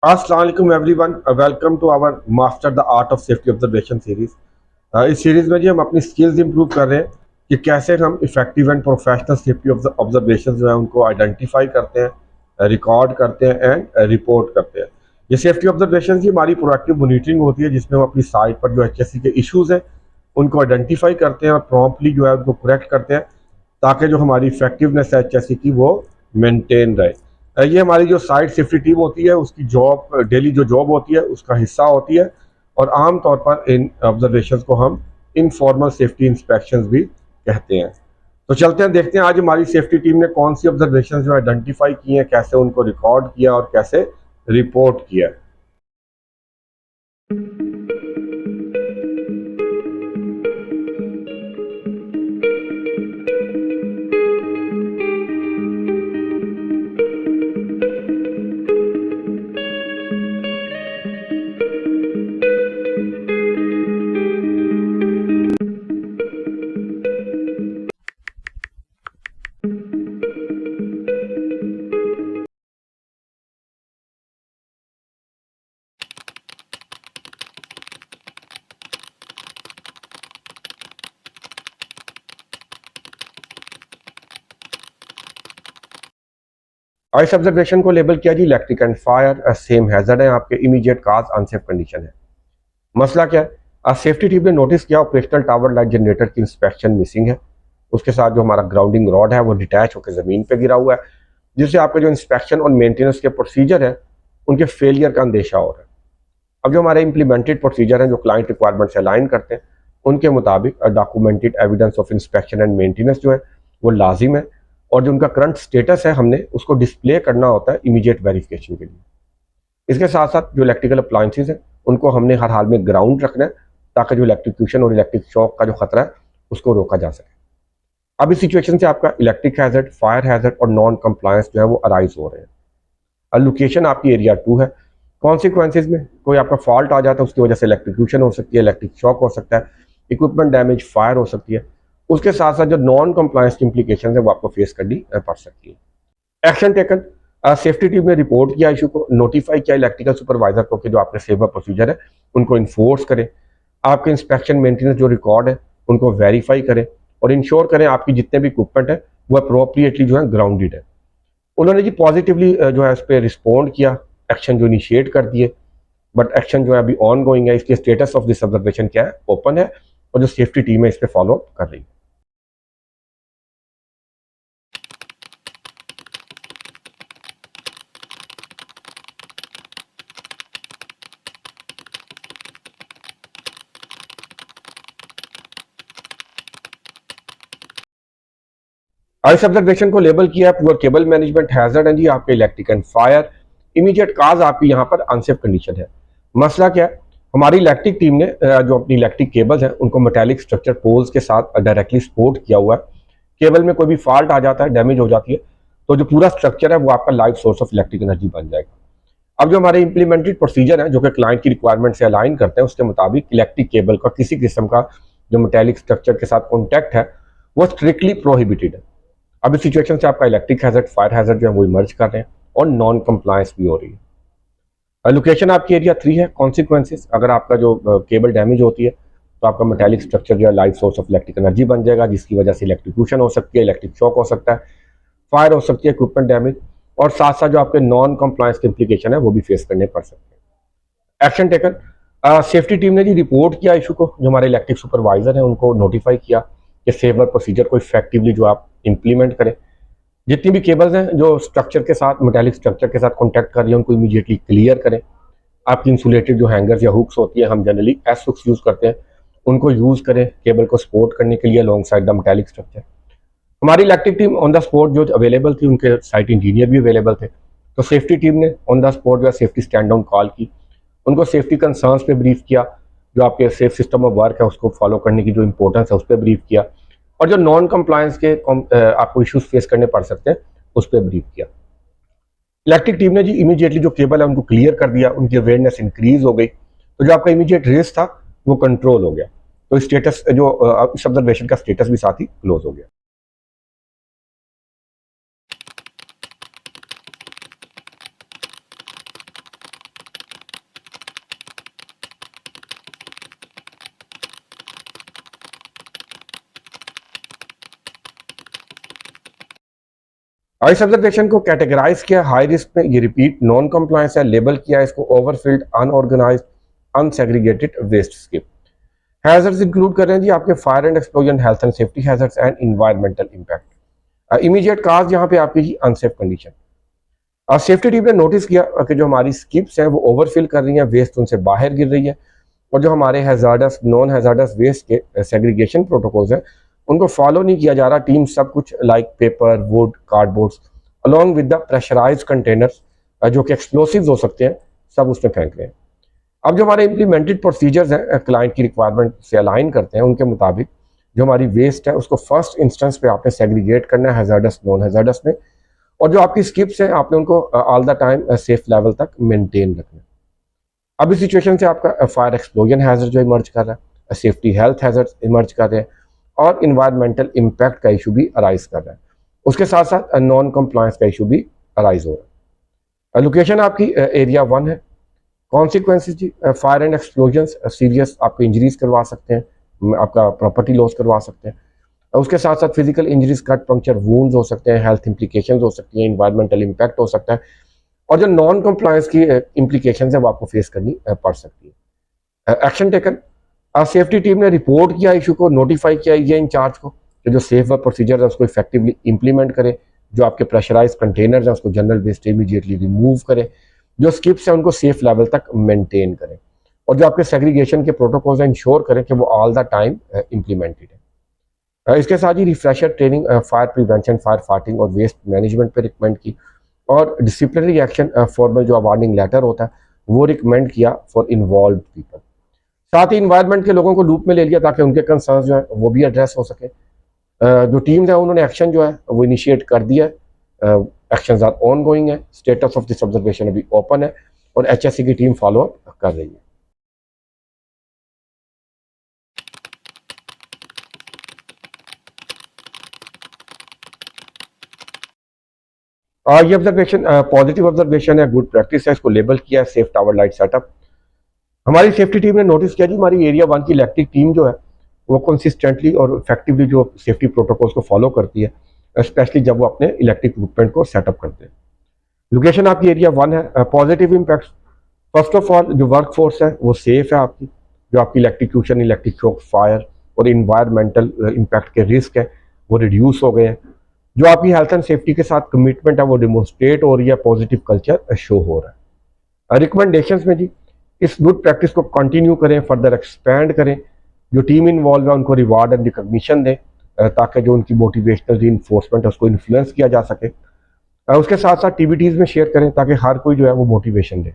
अस्सलाम वालेकुम everyone, welcome to our master the art of safety observation series. इस series में जी हम अपनी स्किल्स इंप्रूव कर रहे हैं कि कैसे हम effective and professional safety observation जो है उनको आइडेंटिफाई करते हैं, रिकॉर्ड करते हैं एंड रिपोर्ट करते हैं। ये सेफ्टी ऑब्जर्वेशन की हमारी प्रोएक्टिव मॉनिटरिंग होती है जिसमें हम अपनी साइट पर जो एचएससी के इश्यूज हैं उनको आइडेंटिफाई करते हैं और प्रॉम्प्टली जो है उनको करेक्ट करते हैं ताकि जो हमारी इफेक्टिवनेस है एचएससी की वो मेंटेन रहे। ये हमारी जो साइट सेफ्टी टीम होती है उसकी जॉब, डेली जो जॉब होती है उसका हिस्सा होती है। और आम तौर पर इन ऑब्जर्वेशंस को हम इनफॉर्मल सेफ्टी इंस्पेक्शंस भी कहते हैं। तो चलते हैं, देखते हैं आज हमारी सेफ्टी टीम ने कौन सी ऑब्जर्वेशन जो आइडेंटिफाई की हैं, कैसे उनको रिकॉर्ड किया और कैसे रिपोर्ट किया। और इस ऑब्जर्वेशन को लेबल किया जी electric and fire same hazard है, आपके इमीडिएट काज अनसेफ कंडीशन है। मसला क्या है, सेफ्टी टीम ने नोटिस किया ऑपरेशनल टावर लाइट जनरेटर की इंस्पेक्शन मिसिंग है। उसके साथ जो हमारा ग्राउंडिंग रॉड है वो डिटैच होकर ज़मीन पे गिरा हुआ है, जिससे आपके जो इंस्पेक्शन और मेंटेनेंस के प्रोसीजर है उनके फेलियर का अंदेशा हो रहा है। अब जो हमारे इंप्लीमेंटेड प्रोसीजर हैं जो क्लाइंट रिक्वायरमेंट से अलाइन करते हैं उनके मुताबिक documented evidence of inspection and maintenance जो है वो लाजिम है, और जो उनका करंट स्टेटस है हमने उसको डिस्प्ले करना होता है इमीडिएट वेरिफिकेशन के लिए। इसके साथ साथ जो इलेक्ट्रिकल अप्लाइंसेज हैं उनको हमने हर हाल में ग्राउंड रखना है ताकि जो इलेक्ट्रिक्यूशन और इलेक्ट्रिक शॉक का जो खतरा है उसको रोका जा सके। अब इस सिचुएशन से आपका इलेक्ट्रिक हैजर्ड, फायर हैजर्ड और नॉन कंप्लायंस जो है वो अराइज हो रहे हैं। अब लोकेशन आपकी एरिया 2 है। कॉन्सिक्वेंसेज में कोई आपका फॉल्ट आ जाता है, उसकी वजह से इलेक्ट्रिक्यूशन हो सकती है, इलेक्ट्रिक शॉक हो सकता है, इक्विपमेंट डैमेज, फायर हो सकती है। उसके साथ साथ जो नॉन कंप्लायंस की इंप्लीकेशन है वो आपको फेस करनी पड़ सकती है। एक्शन टेकन, सेफ्टी टीम ने रिपोर्ट किया इशू को, नोटिफाई किया इलेक्ट्रिकल सुपरवाइजर को कि जो आपके सेवा प्रोसीजर है उनको इन्फोर्स करें, आपके इंस्पेक्शन मेंटेनेंस जो रिकॉर्ड है उनको वेरीफाई करें और इंश्योर करें आपकी जितने भी इक्विपमेंट है वो अप्रोप्रिएटली जो है ग्राउंडेड है। उन्होंने जी पॉजिटिवली जो है उस पर रिस्पॉन्ड किया, एक्शन जो इनिशिएट कर दिए, बट एक्शन जो है अभी ऑन गोइंग है। इसके स्टेटस ऑफ दिस ऑब्जर्वेशन क्या है, ओपन है, और जो सेफ्टी टीम है इस पर फॉलो अप कर रही है। और इस ऑब्जर्वेशन को लेबल किया है पुअर केबल मैनेजमेंट हैजर्ड है जी, आपके इलेक्ट्रिक एंड फायर इमीडिएट काज आपकी यहाँ पर अनसेफ कंडीशन है। मसला क्या है, हमारी इलेक्ट्रिक टीम ने जो अपनी इलेक्ट्रिक केबल्स हैं उनको मेटेलिक स्ट्रक्चर पोल्स के साथ डायरेक्टली सपोर्ट किया हुआ है। केबल में कोई भी फॉल्ट आ जाता है, डैमेज हो जाती है, तो जो पूरा स्ट्रक्चर है वो आपका live source of electric energy बन जाएगा। अब जो हमारे इंप्लीमेंटेड प्रोसीजर है जो कि क्लाइंट की रिक्वायरमेंट से अलाइन करते हैं उसके मुताबिक इलेक्ट्रिक केबल का किसी किस्म का जो मेटेलिक स्ट्रक्चर के साथ कॉन्टैक्ट है वो स्ट्रिक्टली प्रोहिबिटेड है। अब इस सिचुएशन से आपका इलेक्ट्रिक हैजर्ड, फायर हैजर्ड जो है वो इमर्ज कर रहे हैं और नॉन कंप्लायंस भी हो रही है। लोकेशन आपकी एरिया 3 है। कॉन्सिक्वेंसेज, अगर आपका जो केबल डैमेज होती है तो आपका मेटेलिक स्ट्रक्चर जो है live source of electric energy बन जाएगा, जिसकी वजह से इलेक्ट्रिक्यूशन हो सकती है, इलेक्ट्रिक शॉक हो सकता है, फायर हो सकती है, इक्विपमेंट डैमेज, और साथ साथ जो आपके नॉन कंप्लायंस के इंप्लीकेशन है वो भी फेस करने पड़ सकते हैं। एक्शन टेकन, सेफ्टी टीम ने जी रिपोर्ट किया इशू को, जो हमारे इलेक्ट्रिक सुपरवाइजर हैं उनको नोटिफाई किया कि सेवर प्रोसीजर को इफेक्टिवली जो आप इंप्लीमेंट करें। जितनी भी केबल्स हैं जो स्ट्रक्चर के साथ, मेटेलिक स्ट्रक्चर के साथ कॉन्टैक्ट कर रही है उनको इमीडिएटली क्लियर करें। आपकी इंसुलेटेड जो हैंगर्स या हुक्स होती है, हम जनरली एस हुक्स यूज़ करते हैं, उनको यूज़ करें केबल को सपोर्ट करने के लिए long side the metallic structure. हमारी electric team on the spot जो अवेलेबल थी, उनके साइट इंजीनियर भी अवेलेबल थे, तो सेफ्टी टीम ने ऑन द स्पॉट जो है सेफ्टी स्टैंड डाउन कॉल की, उनको सेफ्टी कंसर्न्स पे ब्रीफ किया, जो आपके सेफ सिस्टम ऑफ वर्क है उसको फॉलो करने की जो इंपॉर्टेंस है उस पर ब्रीफ किया, और जो नॉन कंप्लायंस के आपको इश्यूज फेस करने पड़ सकते हैं उस पर ब्रीफ किया। इलेक्ट्रिक टीम ने जी इमीडिएटली जो केबल है उनको क्लियर कर दिया, उनकी अवेयरनेस इंक्रीज हो गई, तो जो आपका इमीडिएट रिस्क था वो कंट्रोल हो गया। तो स्टेटस जो इस ऑब्जर्वेशन का स्टेटस भी साथ ही क्लोज हो गया। इस ऑब्जर्वेशन को कैटेगराइज किया हाई रिस्क में, ये रिपीट नॉन कंप्लायंस है, लेबल किया इसको overfilled, unorganised, unsegregated waste skip. Hazards include कर रहे हैं जी आपके fire and explosion, health and safety hazards and environmental impact. Immediate cause यहाँ पे आपकी जी अनसेफ कंडीशन। और सेफ्टी टीम ने नोटिस किया कि जो हमारी स्किप्स हैं वो ओवरफिल कर रही हैं, वेस्ट उनसे बाहर गिर रही है, और जो हमारे हैजार्डस नॉन हैजार्डस वेस्ट के सेग्रीगेशन प्रोटोकॉल्स हैं उनको फॉलो नहीं किया जा रहा। टीम सब कुछ like paper, wood, cardboards along with the pressurise containers जो कि एक्सप्लोसिव्स हो सकते हैं, सब उसमें फेंक रहे हैं। अब जो हमारे इम्प्लीमेंटेड प्रोसीजर्स हैं क्लाइंट की रिक्वायरमेंट से अलाइन करते हैं, उनके मुताबिक जो हमारी वेस्ट है उसको फर्स्ट इंस्टेंस पे आपने सेग्रीगेट करना है हैजार्डस नॉन हैजार्डस में, और जो आपकी स्किप्स हैं आपने उनको all the time safe level तक मेंटेन रखना है। अब इस सिचुएशन से आपका फायर एक्सप्लोजन हैजर्ड जो इमर्ज कर रहा है, सेफ्टी हेल्थ हैजर्ड इमर्ज कर रहे हैं, और इन्वायरमेंटल इम्पैक्ट का इशू भी अराइज कर रहा है। उसके साथ साथ नॉन कंप्लायंस का इशू भी अराइज हो रहा है। लोकेशन आपकी एरिया 1 है। कॉन्सिक्वेंसेज जी, फायर एंड एक्सप्लोजन सीरियस आपको इंजरीज करवा सकते हैं, आपका प्रॉपर्टी लॉस करवा सकते हैं। उसके साथ साथ physical injuries, cut, puncture, wounds हो सकते हैं, हेल्थ इंप्लीकेशंस हो सकती हैं, इन्वायरमेंटल इम्पैक्ट हो सकता है, और जो नॉन कंप्लायंस की इंप्लीकेशंस है वो आपको फेस करनी पड़ सकती है। एक्शन टेकन, सेफ्टी टीम ने रिपोर्ट किया इशू को, नोटिफाई किया ये इंचार्ज को कि जो सेफ वर्क प्रोसीजर है उसको इफेक्टिवली इंप्लीमेंट करे, जो आपके प्रेशराइज कंटेनर्स हैं उसको जनरल वेस्ट इमीडिएटली रिमूव करे, जो स्किप्स हैं उनको सेफ लेवल तक मेंटेन करें, और जो आपके सेग्रीगेशन के प्रोटोकॉल्स हैं इंश्योर करें कि वो ऑल द टाइम इंप्लीमेंटेड है। इसके साथ ही refresher training, fire prevention, fire fighting और वेस्ट मैनेजमेंट पे रिकमेंड की, और डिसिप्लिनरी एक्शन फॉर्मल जो वार्निंग लेटर होता है वो रिकमेंड किया फॉर इन्वॉल्व पीपल। साथ ही इन्वायरमेंट के लोगों को लूप में ले लिया ताकि उनके कंसर्न जो है वो भी एड्रेस हो सके। जो टीम्स है उन्होंने एक्शन जो है वो इनिशिएट कर दिया है, एक्शंस आर ऑन गोइंग है, स्टेटस ऑफ दिस ऑब्जर्वेशन अभी ओपन है, और एचएससी की टीम फॉलो अप कर रही है। ये ऑब्जर्वेशन पॉजिटिव ऑब्जर्वेशन है, गुड प्रैक्टिस है, इसको लेबल किया है सेफ टावर लाइट सेटअप। हमारी सेफ्टी टीम ने नोटिस किया जी हमारी एरिया 1 की इलेक्ट्रिक टीम जो है वो कंसिस्टेंटली और इफेक्टिवली जो सेफ्टी प्रोटोकॉल्स को फॉलो करती है, स्पेशली जब वो अपने इलेक्ट्रिक इक्विपमेंट को सेटअप करते हैं। लोकेशन आपकी एरिया 1 है। Positive impact, first of all जो वर्क फोर्स है वो सेफ है आपकी, जो आपकी इलेक्ट्रिक्यूशन, इलेक्ट्रिक शॉक, फायर और इन्वायरमेंटल इम्पैक्ट के रिस्क है वो रिड्यूस हो गए हैं। जो आपकी हेल्थ एंड सेफ्टी के साथ कमिटमेंट है वो डिमोन्स्ट्रेट हो रही है, पॉजिटिव कल्चर शो हो रहा है। रिकमेंडेशंस में जी इस गुड प्रैक्टिस को कंटिन्यू करें, फर्दर एक्सपैंड करें, जो टीम इन्वॉल्व है उनको रिवार्ड एंड रिकग्निशन दें, ताकि जो उनकी मोटिवेशनल री है उसको इन्फ्लुएंस किया जा सके। उसके साथ साथ टीवीटीज में शेयर करें ताकि हर कोई जो है वो मोटिवेशन दे।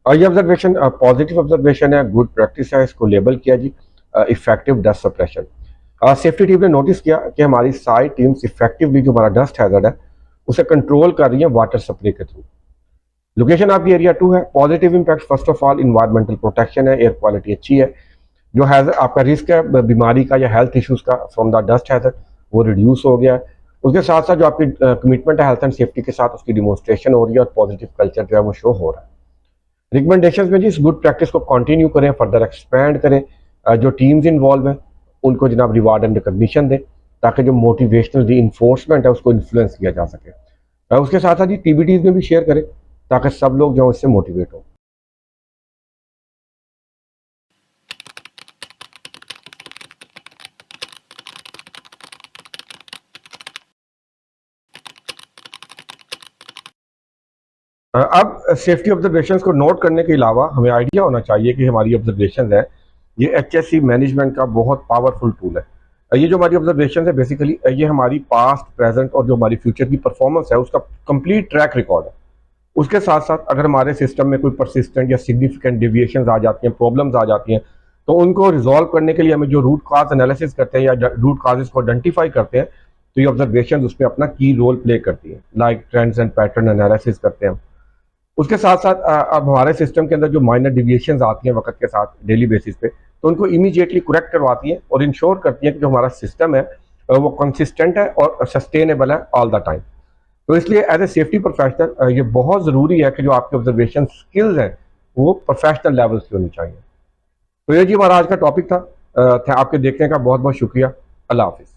और ये ऑब्जर्वेशन पॉजिटिव ऑब्जर्वेशन है, गुड प्रैक्टिस है, इसको लेबल किया जी effective dust suppression. Safety team ने नोटिस किया कि हमारी सारी टीम्स इफेक्टिवली जो हमारा डस्ट हैजर्ड है उसे कंट्रोल कर रही है वाटर स्प्रे के थ्रू। लोकेशन आपकी एरिया 2 है। Positive impact, first of all environmental protection है, एयर क्वालिटी अच्छी है, जो हैजर्ड आपका रिस्क है बीमारी का या हेल्थ इश्यूज का फ्रॉम द डस्ट हैजर्ड वो रिड्यूस हो गया है। उसके साथ साथ जो आपकी कमिटमेंट है हेल्थ एंड सेफ्टी के साथ उसकी डिमोन्स्ट्रेशन हो रही है, और पॉजिटिव कल्चर जो है वो शो हो रहा है। रिकमेंडेशन में जी इस गुड प्रैक्टिस को कंटिन्यू करें, फर्दर एक्सपैंड करें, जो टीम्स इन्वॉल्व हैं उनको जनाब रिवार्ड एंड रिकग्निशन दें, ताकि जो मोटिवेशनल री इन्फोर्समेंट है उसको इन्फ्लुएंस किया जा सके। उसके साथ साथ ही टीबीटीज में भी शेयर करें ताकि सब लोग जो इससे मोटिवेट हो। अब सेफ्टी ऑब्जर्वेशंस को नोट करने के अलावा हमें आइडिया होना चाहिए कि हमारी ऑब्जर्वेशंस है ये एचएससी मैनेजमेंट का बहुत पावरफुल टूल है। ये जो हमारी ऑब्जर्वेशन है बेसिकली ये हमारी पास्ट, प्रेजेंट और जो हमारी फ्यूचर की परफॉर्मेंस है उसका कंप्लीट ट्रैक रिकॉर्ड है। उसके साथ साथ अगर हमारे सिस्टम में कोई परसिस्टेंट या सिग्निफिकेंट डेविएशंस आ जाती हैं, प्रॉब्लम्स आ जाती हैं, तो उनको रिजॉल्व करने के लिए हमें जो रूट काज एनालिसिस करते हैं या रूट काजेस को आइडेंटिफाई करते हैं, तो ये ऑब्जर्वेशन उसमें अपना की रोल प्ले करती है, like trends and pattern analysis करते हैं। उसके साथ साथ अब हमारे सिस्टम के अंदर जो माइनर डिविएशंस आती हैं वक्त के साथ डेली बेसिस पे, तो उनको इमीडिएटली करेक्ट करवाती हैं और इंश्योर करती हैं कि जो हमारा सिस्टम है वो कंसिस्टेंट है और सस्टेनेबल है ऑल द टाइम। तो इसलिए एज ए सेफ्टी प्रोफेशनल ये बहुत ज़रूरी है कि जो आपके ऑब्जर्वेशन स्किल्स हैं वो प्रोफेशनल लेवल की होनी चाहिए। तो ये जी हमारा आज का टॉपिक था। आपके देखने का बहुत बहुत शुक्रिया। अल्लाह हाफिज़।